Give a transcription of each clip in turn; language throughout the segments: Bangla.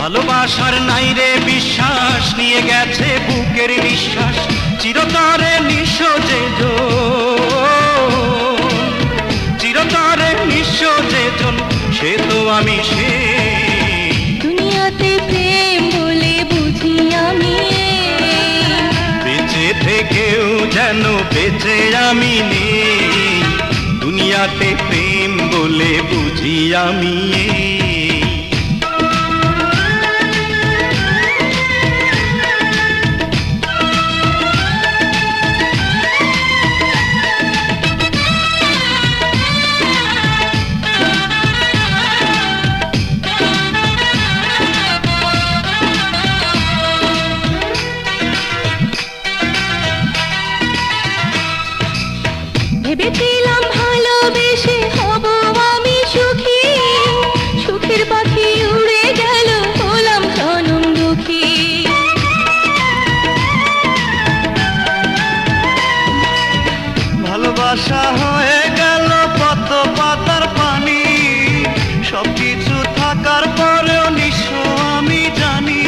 ভালোবাসার নাই রে বিশ্বাস, নিয়ে গেছে বুকের নিঃশ্বাস, চিরতরে নিঃস্ব যে চিরতরে নিঃস্ব যে সে তো আমি। সে দুনিয়াতে প্রেম বলে বুঝি আমি, বেঁচে থেকেও যেন বেঁচে আমি নেই। দুনিয়াতে প্রেম বলে বুঝি আমি। ভেবেছিলাম ভালোবেসে হব আমি সুখী, সুখের পাখি উড়ে গেল হলাম জনম দুঃখী। ভালোবাসা হয়ে গেল কত পাতার পানি, সবকিছু থাকার পরেও নিঃস্ব আমি জানি।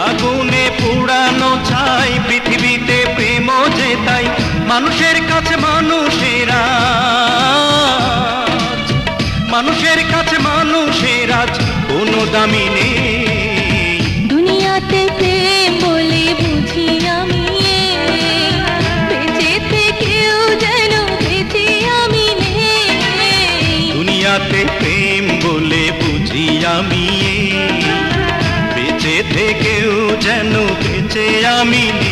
আগুনে পুড়ানো চাই পৃথিবীতে প্রেম যে তাই, মানুষের কাছে মানুষের আজ, মানুষের কাছে মানুষের আজ কোনো দামি নেই। দুনিয়াতে প্রেম বলে বুঝি আমি, বেঁচে থেকেও যেন বেঁচে আমি নেই। দুনিয়াতে প্রেম বলে বুঝি আমি, বেঁচে থেকেও যেন বেঁচে আমি নেই।